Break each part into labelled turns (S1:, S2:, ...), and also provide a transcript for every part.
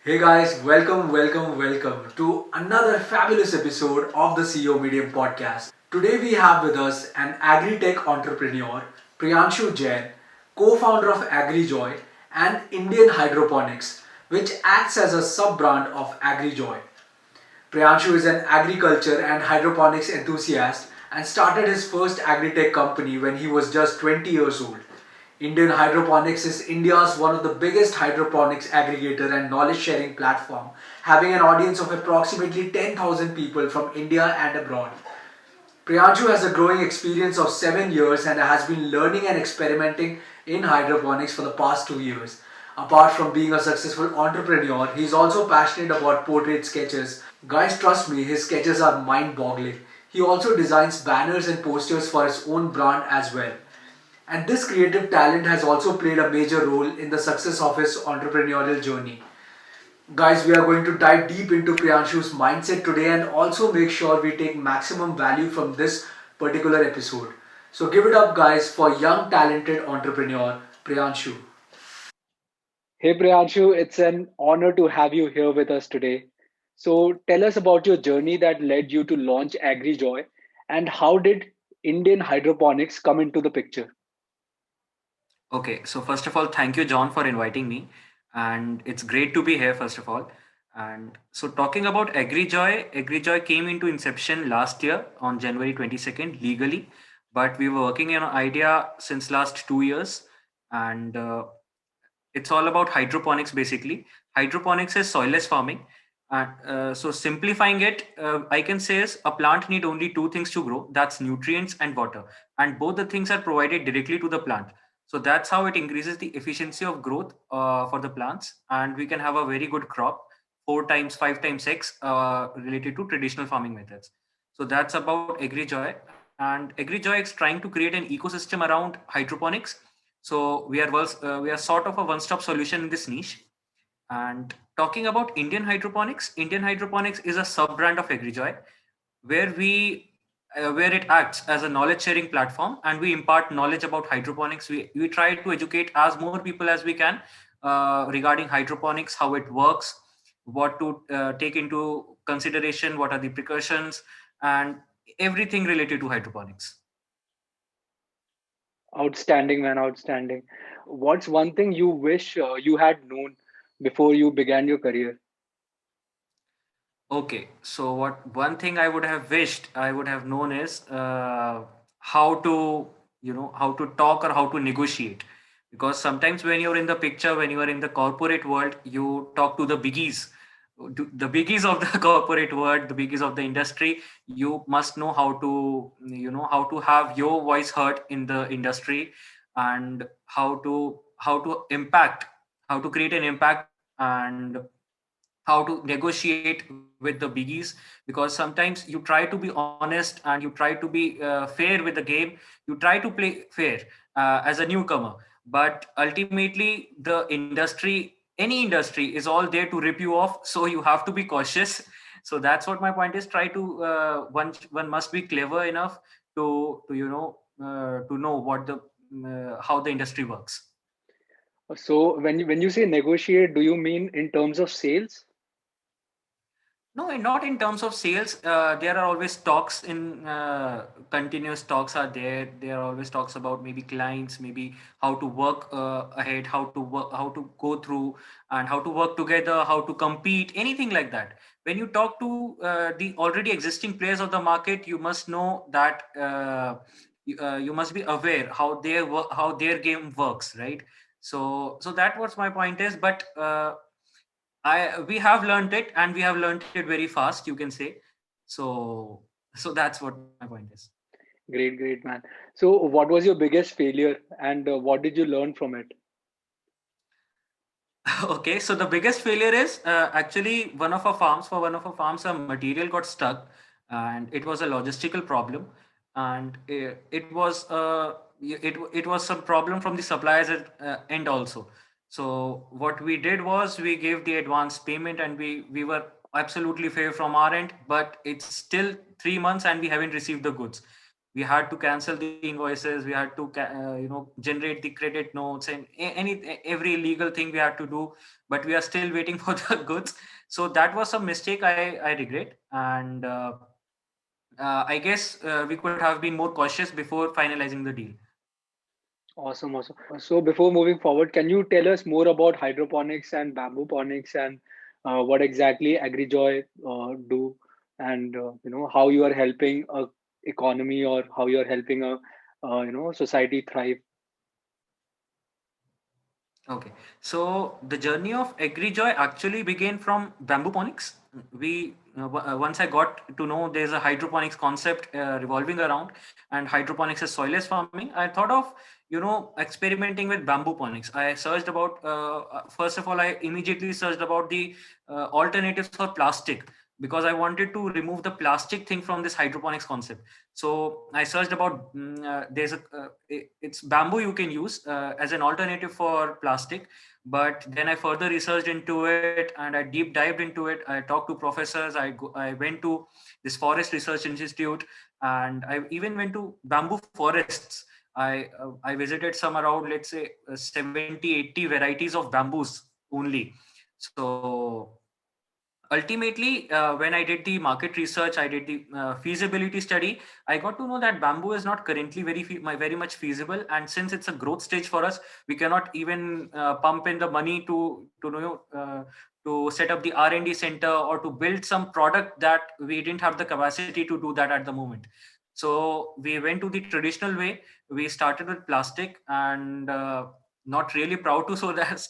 S1: Hey guys, welcome to another fabulous episode of the CEO Medium podcast. Today we have with us an agri-tech entrepreneur, Priyanshu Jain, co-founder of Agri Joy and Indian Hydroponics, which acts as a sub-brand of Agri Joy. Priyanshu is an agriculture and hydroponics enthusiast and started his first agri-tech company when he was just 20 years old. Indian Hydroponics is India's one of the biggest hydroponics aggregator and knowledge sharing platform, having an audience of approximately 10,000 people from India and abroad. Priyanshu has a growing experience of 7 years and has been learning and experimenting in hydroponics for the past 2 years. Apart from being a successful entrepreneur, he is also passionate about portrait sketches. Guys, trust me, his sketches are mind boggling. He also designs banners and posters for his own brand as well. And this creative talent has also played a major role in the success of his entrepreneurial journey. Guys, we are going to dive deep into Priyanshu's mindset today and also make sure we take maximum value from this particular episode. So give it up, guys, for young talented entrepreneur Priyanshu.
S2: Hey Priyanshu, it's an honor to have you here with us today. So tell us about your journey that led you to launch Agri Joy and how did Indian hydroponics come into the picture?
S3: Okay, so first of all, thank you, John, for inviting me. And it's great to be here, first of all. And so, talking about Agri Joy came into inception last year on January 22nd, legally. But we were working on an idea since last 2 years. And it's all about hydroponics, basically. Hydroponics is soilless farming. So, simplifying it, I can say is a plant need only two things to grow. That's nutrients and water. And both the things are provided directly to the plant, so that's how it increases the efficiency of growth for the plants, and we can have a very good crop, four times, five times X related to traditional farming methods. So that's about AgriJoy, and AgriJoy is trying to create an ecosystem around hydroponics. So we are sort of a one-stop solution in this niche. And talking about Indian Hydroponics is a sub brand of AgriJoy, where where it acts as a knowledge sharing platform, and we impart knowledge about hydroponics. We try to educate as more people as we can regarding hydroponics, how it works, what to take into consideration, what are the precautions, and everything related to hydroponics.
S2: Outstanding, man, outstanding. What's one thing you wish you had known before you began your career?
S3: Okay, so what one thing I would have wished I would have known is how to, how to talk or how to negotiate. Because sometimes when you're in the picture, when you are in the corporate world, you talk to the biggies, the biggies of the corporate world, the biggies of the industry. You must know how to, how to have your voice heard in the industry, and how to impact, how to create an impact, and how to negotiate with the biggies. Because sometimes you try to be honest and you try to be fair with the game, you try to play fair as a newcomer, but ultimately the industry, any industry, is all there to rip you off, so you have to be cautious. So that's what my point is. Try to one must be clever enough to know what the how the industry works.
S2: So when you say negotiate, do you mean in terms of sales?
S3: No, and not in terms of sales. There are always talks in continuous talks are there. There are always talks about maybe clients, maybe how to work ahead, how to work, how to go through, and how to work together, how to compete, anything like that. When you talk to the already existing players of the market, you must know that you must be aware how how their game works, right? So that was my point is, but. I We have learned it, and we have learned it very fast, you can say. So that's what my point is.
S2: Great, great, man. So what was your biggest failure and what did you learn from it?
S3: Okay, so the biggest failure is actually one of our farms, a material got stuck, and it was a logistical problem, and it was some problem from the suppliers end also. So what we did was we gave the advance payment, and we were absolutely fair from our end, but it's still 3 months and we haven't received the goods. We had to cancel the invoices, we had to generate the credit notes and every legal thing we had to do, but we are still waiting for the goods. So that was some mistake I regret. And I guess we could have been more cautious before finalizing the deal.
S2: Awesome, awesome. So before moving forward, can you tell us more about hydroponics and bamboo ponics and what exactly AgriJoy do, and how you are helping a economy or how you are helping a society thrive?
S3: Okay, so the journey of AgriJoy actually began from bamboo ponics. We once I got to know there's a hydroponics concept revolving around, and hydroponics is soilless farming. I thought of experimenting with bamboo ponics. I searched about first of all I immediately searched about the alternatives for plastic, because I wanted to remove the plastic thing from this hydroponics concept. So I searched about it's bamboo you can use as an alternative for plastic. But then I further researched into it and I deep dived into it. I talked to professors. I went to this forest research institute, and I even went to bamboo forests. I visited some around, let's say, 70-80 varieties of bamboos only. So ultimately, when I did the market research, I did the feasibility study, I got to know that bamboo is not currently very much feasible. And since it's a growth stage for us, we cannot even pump in the money to set up the R&D center or to build some product that we didn't have the capacity to do that at the moment. So we went to the traditional way. We started with plastic, and not really proud to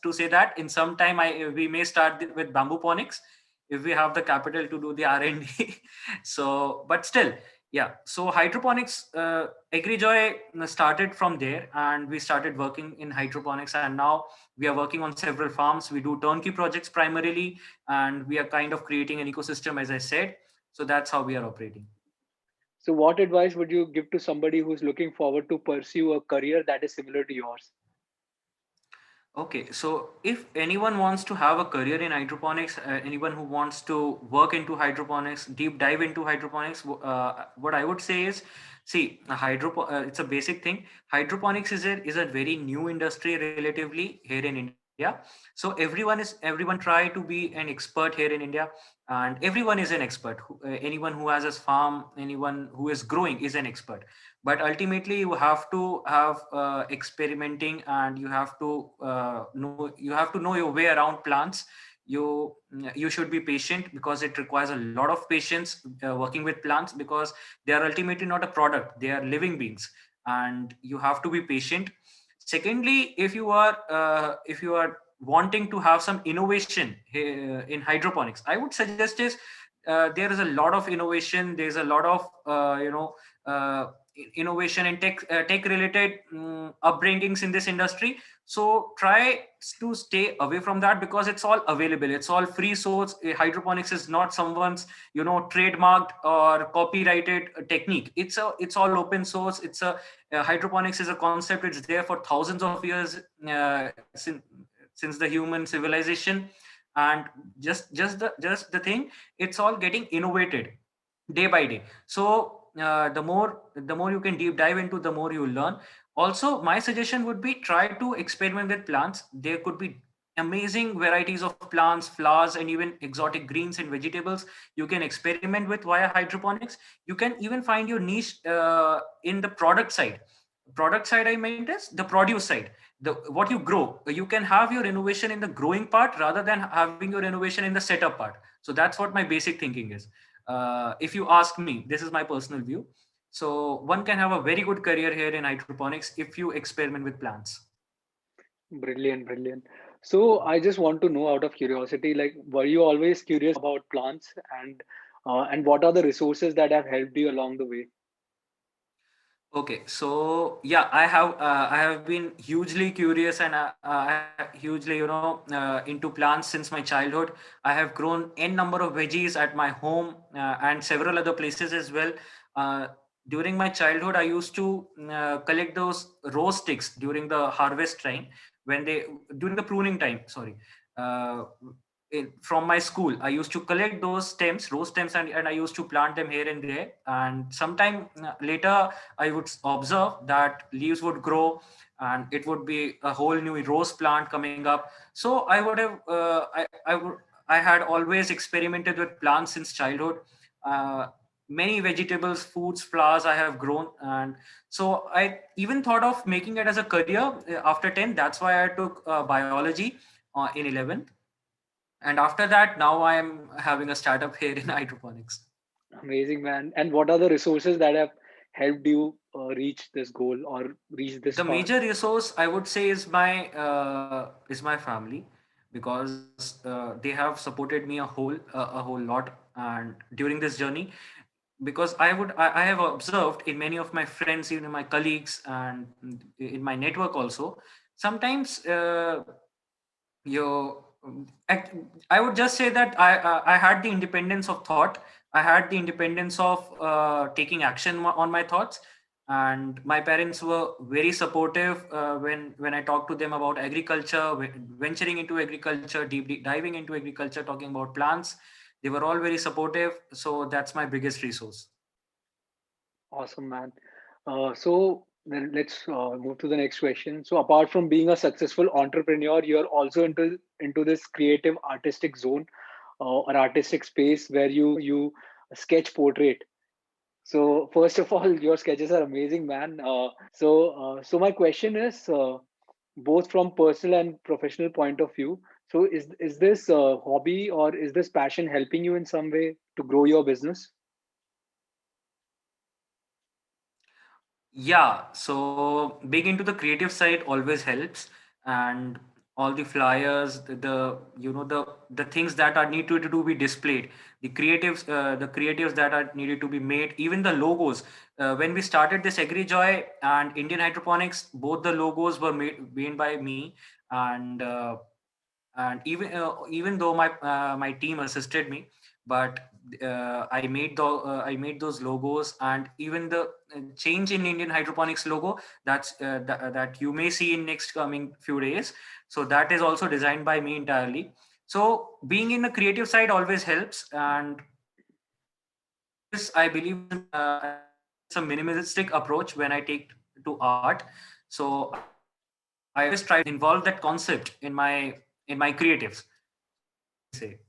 S3: to say that in some time we may start with bamboo ponics if we have the capital to do the R&D. So, but still, yeah. So hydroponics, AgriJoy started from there, and we started working in hydroponics, and now we are working on several farms. We do turnkey projects primarily, and we are kind of creating an ecosystem, as I said. So that's how we are operating.
S2: So, what advice would you give to somebody who's looking forward to pursue a career that is similar to yours?
S3: Okay, so if anyone wants to have a career in hydroponics, anyone who wants to work into hydroponics, deep dive into hydroponics, what I would say is, see, it's a basic thing. Hydroponics is a very new industry relatively here in India. So everyone try to be an expert here in India, and everyone is an expert. Anyone who has a farm, anyone who is growing is an expert. But ultimately you have to have experimenting, and you have to know your way around plants. You should be patient, because it requires a lot of patience working with plants, because they are ultimately not a product, they are living beings, and you have to be patient. Secondly, if you are wanting to have some innovation in hydroponics, I would suggest is there is a lot of innovation. There's a lot of uh, innovation and tech related upbringings in this industry. So try to stay away from that, because it's all available, it's all free source. Hydroponics is not someone's trademarked or copyrighted technique. It's all open source. Hydroponics is a concept. It's there for thousands of years, since the human civilization. And just the thing, it's all getting innovated day by day. So the more you can deep dive into, the more you will learn. Also, my suggestion would be, try to experiment with plants. There could be amazing varieties of plants, flowers, and even exotic greens and vegetables you can experiment with via hydroponics. You can even find your niche in the product side. I meant is the produce side, the what you grow. You can have your innovation in the growing part rather than having your innovation in the setup part. So that's what my basic thinking is. If you ask me, this is my personal view. So one can have a very good career here in hydroponics if you experiment with plants.
S2: Brilliant, brilliant. So, I just want to know out of curiosity, like, were you always curious about plants, and what are the resources that have helped you along the way?
S3: Okay, so yeah, I have been hugely curious, and hugely into plants since my childhood. I have grown n number of veggies at my home and several other places as well. Uh, During my childhood, I used to collect those rose sticks during the harvest time, when they during the pruning time. Sorry. Uh, from my school, I used to collect those stems, rose stems, and I used to plant them here and there. And sometime later, I would observe that leaves would grow, and it would be a whole new rose plant coming up. So I would have, I had always experimented with plants since childhood. Uh, Many vegetables, foods, flowers I have grown, and so I even thought of making it as a career after 10. That's why I took biology in 11th, and after that now I am having a startup here in hydroponics.
S2: Amazing, man. And what are the resources that have helped you reach this goal or reach this
S3: The
S2: far?
S3: major resource I would say is my family, because they have supported me a whole lot and during this journey. Because I have observed in many of my friends, even my colleagues, and in my network also, sometimes you act- I would just say that I had the independence of thought. I had the independence of taking action on my thoughts, and my parents were very supportive when I talked to them about agriculture, venturing into agriculture, diving into agriculture, talking about plants. They were all very supportive, so that's my biggest resource.
S2: Awesome, man. So then let's move to the next question. So apart from being a successful entrepreneur, you're also into this creative artistic zone or artistic space where you sketch portrait. So first of all, your sketches are amazing, man. So my question is, both from personal and professional point of view. So is this hobby or is this passion helping you in some way to grow your business?
S3: Yeah, so being into the creative side always helps, and all the flyers, the the things that are needed to be displayed, the creatives that are needed to be made, even the logos. When we started this AgriJoy and Indian Hydroponics, both the logos were made by me, and even though my team assisted me, but I made those logos, and even the change in Indian Hydroponics logo that you may see in next coming few days. So that is also designed by me entirely. So being in the creative side always helps, and always I believe it's a minimalistic approach when I take to art. So I always try to involve that concept in my creatives. So that's what I can say.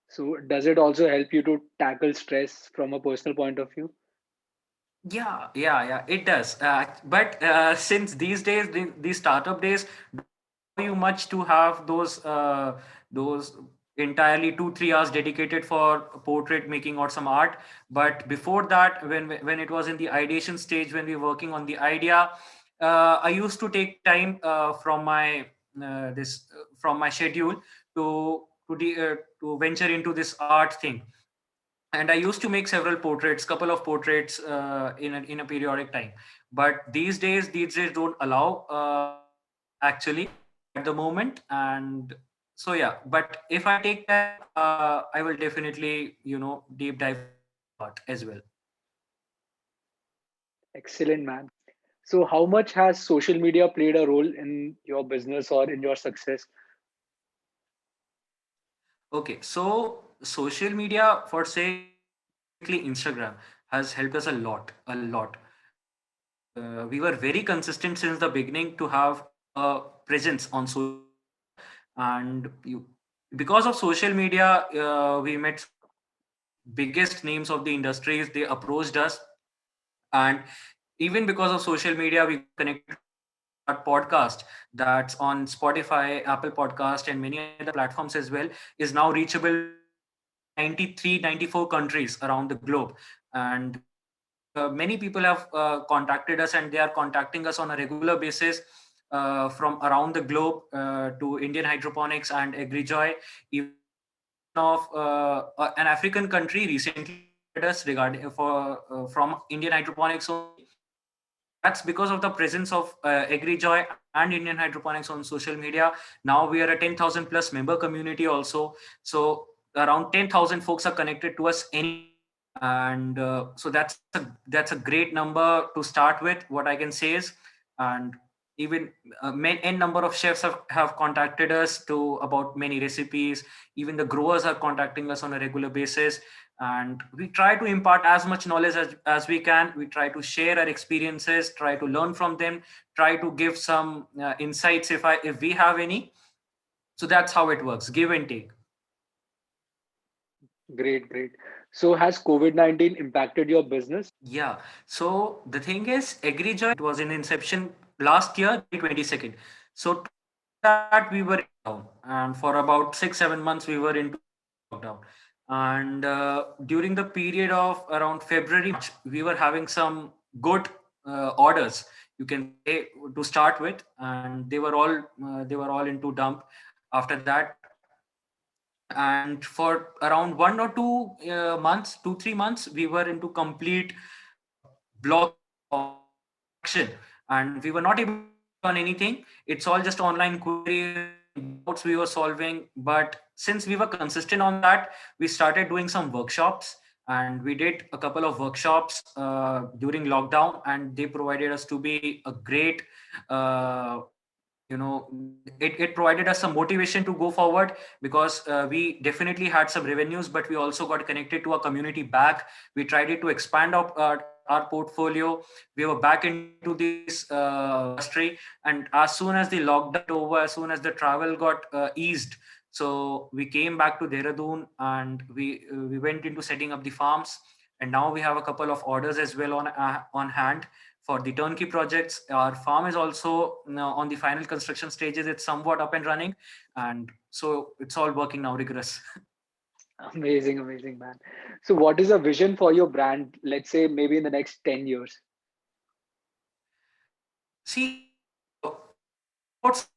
S2: So does it also help you to tackle stress from a personal point of view?
S3: Yeah, it does. But since these days, these startup days don't allow you much to have those entirely 2-3 hours dedicated for portrait making or some art. But before that, when it was in the ideation stage, when we were working on the idea, I used to take time from my schedule to venture into this art thing. And I used to make several portraits, couple of portraits in a periodic time. But these days don't allow actually at the moment. And so yeah, but if I take time, I will definitely deep dive into the art as well.
S2: Excellent, man. So how much has social media played a role in your business or in your success?
S3: Okay, so social media, for say specifically Instagram, has helped us a lot. We were very consistent since the beginning to have a presence on social media, and because of social media, we met some of the biggest names of the industries. They approached us, and even because of social media, we got connected to our podcast that's on Spotify, Apple Podcast, and many other platforms as well, is now reachable to 93, 94 countries around the globe. And many people have contacted us, and they are contacting us on a regular basis from around the globe to Indian Hydroponics and AgriJoy. Even one of an African country recently contacted us regarding from Indian Hydroponics only. So that's because of the presence of AgriJoy and Indian Hydroponics on social media. Now we are a 10,000 plus member community also. So around 10,000 folks are connected to us anyway, and so that's a great number to start with. What I can say is, and even n number of chefs have contacted us to about many recipes. Even the growers are contacting us on a regular basis, and we try to impart as much knowledge as we can. We try to share our experiences, try to learn from them, try to give some insights if we have any. So that's how it works, give and take.
S2: Great, great. So has COVID-19 impacted your business?
S3: Yeah. So the thing is, AgriJoy, it was in inception last year, January 22nd. So total year that we were in lockdown, and for about 6-7 months we were into lockdown. And during the period of around February, March, we were having some good orders, you can say, to start with, and they were all into dump after that. And for around 1 or 2 months, 2-3 months, we were into complete blocking of production, and we were not able to work on anything. It's all just online queries and doubts we were solving. But since we were consistent on that, we started doing some workshops, and we did a couple of workshops during lockdown, and they provided us to be a great you know it provided us some motivation to go forward, because we definitely had some revenues, but we also got connected to our community back. We tried it to expand our portfolio. We were back into this industry, and as soon as the lockdown went over, as soon as the travel got eased, so we came back to Dehradun, and we went into setting up the farms. And now we have a couple of orders as well on hand for the turnkey projects. Our farm is also on the final construction stages. It's somewhat up and running, and so it's all working now rigorous.
S2: Amazing, amazing, man. So what is a vision for your brand, let's say maybe in the next 10 years?
S3: See, it's about steps.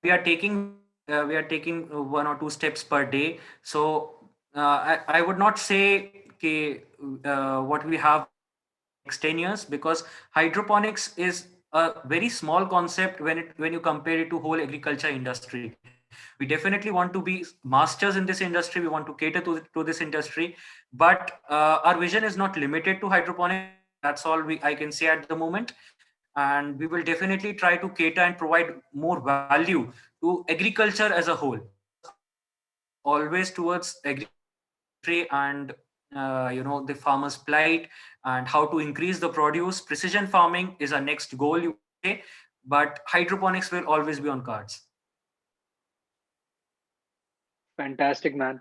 S3: We are taking 1 or 2 steps per day. So I would not say what we have vision for the next 10 years, because hydroponics is a very small concept when you compare it to whole agriculture industry. We definitely want to be masters in this industry. We want to cater to this industry, but our vision is not limited to hydroponics. That's all I can say at the moment. And we will definitely try to cater and provide more value to agriculture as a whole, because our vision is always towards agriculture industry, and the farmers plight and how to increase the produce. Precision farming is our next goal, you can say, but hydroponics will always be on cards.
S2: Fantastic, man.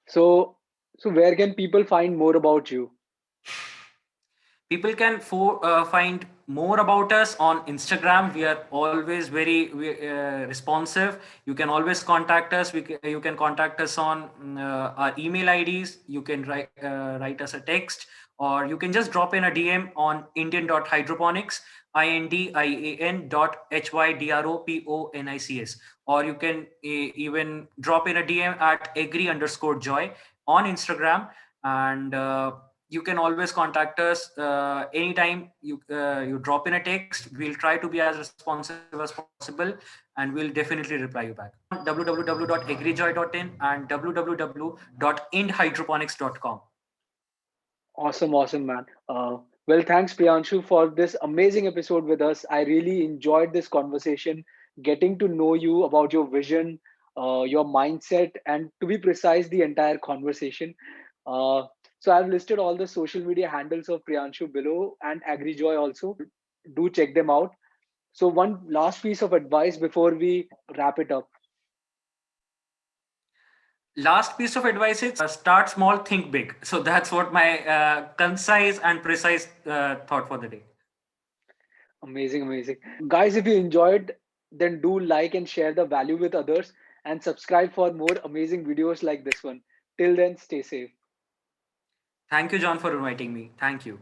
S2: So, so where can people find more about you?
S3: People can find more about us on Instagram. We are always very responsive. You can always contact us. You can contact us on our email IDs. You can write us a text, or you can just drop in a DM on indian.hydroponics, indian.hydroponics, or you can even drop in a DM at agri_joy on Instagram. And you can always contact us anytime. You drop in a text, we'll try to be as responsive as possible, and we'll definitely reply you back. www.agrijoy.in and www.indhydroponics.com.
S2: Awesome, awesome, man. Well, thanks, Priyanshu, for this amazing episode with us. I really enjoyed this conversation, getting to know you about your vision, your mindset, and to be precise, the entire conversation. Uh, so I've listed all the social media handles of Priyanshu below and AgriJoy also. Do check them out. So one last piece of advice before we wrap it up.
S3: Last piece of advice is start small, think big. So that's what my concise and precise thought for the day.
S2: Amazing, amazing. Guys, if you enjoyed, then do like and share the value with others and subscribe for more amazing videos like this one. Till then, stay safe.
S3: Thank you, John, for inviting me. Thank you.